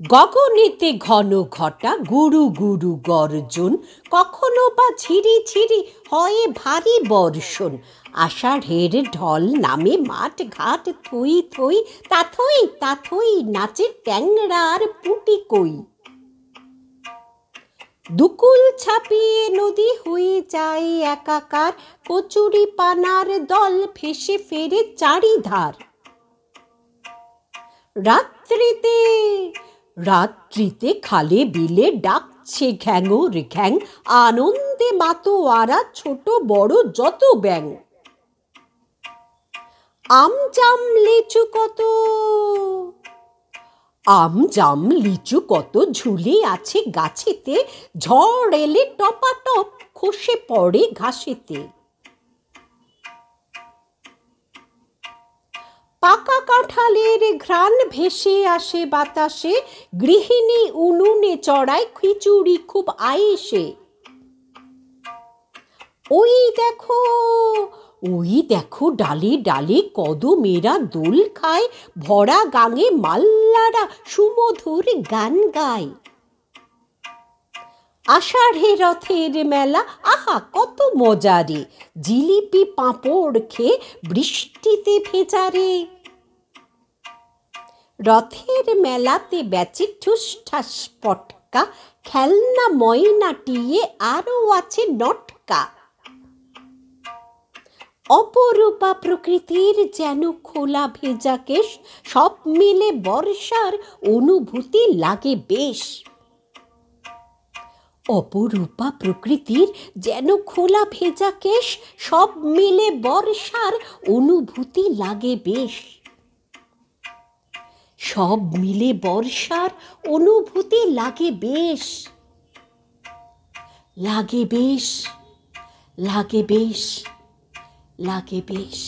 গগনেতে ঘন ঘটা গুরু গুরু গর্জন, কখনো বা ঝিরি ঝিরি হয় ভারী বর্ষণ। আষাঢ়ের ঢল নামে মাঠ ঘাট থই থই, তাথই তাথই নাচে ট্যাংরা আর পুটি কই। দুকুল ছাপিয়ে নদী হয়ে যায় একাকার, কচুরি পানার দল ভেসে ফেরে চারিধার। রাত্রিতে রাত্রিতে খালে বিলে ডাকছে ঘ্যাঙর ঘ্যাং, আনন্দে মাতোয়ারা ছোট বড় যত ব্যাঙ। আম জাম লিচু কত, আম জাম লিচু কত ঝুলে আছে গাছেতে, ঝড় এলে টপাটপ খসে পড়ে ঘাসেতে। পাকা কাঁঠালের ঘ্রাণ ভেসে আসে বাতাসে, গৃহিণী উনুনে চড়ায় খিচুড়ি খুব আয়েসে। ওই দেখো, ওই দেখো ডালে ডালে কদমেরা দোল খায়, ভরা গাঙে মাল্লারা সুমধুর গান গায়। আষাঢ়ে রথের মেলা, আহা কত মজারে, জিলিপি পাঁপড় খেয়ে বৃষ্টিতে ভেজারে। রথের মেলাতে বেচে ঠুস ঠাস পটকা, খেলনা ময়না টিয়ে আরও আছে নটকা। অপরূপা প্রকৃতির যেন খোলা ভেজা কেশ, সব মিলে বর্ষার অনুভূতি লাগে বেশ। অপরূপা প্রকৃতির যেন খোলা ভেজা কেশ, সব মিলে বর্ষার অনুভূতি লাগে বেশ। সব মিলে বর্ষার অনুভূতি লাগে বেশ, লাগে বেশ, লাগে বেশ, লাগে বেশ।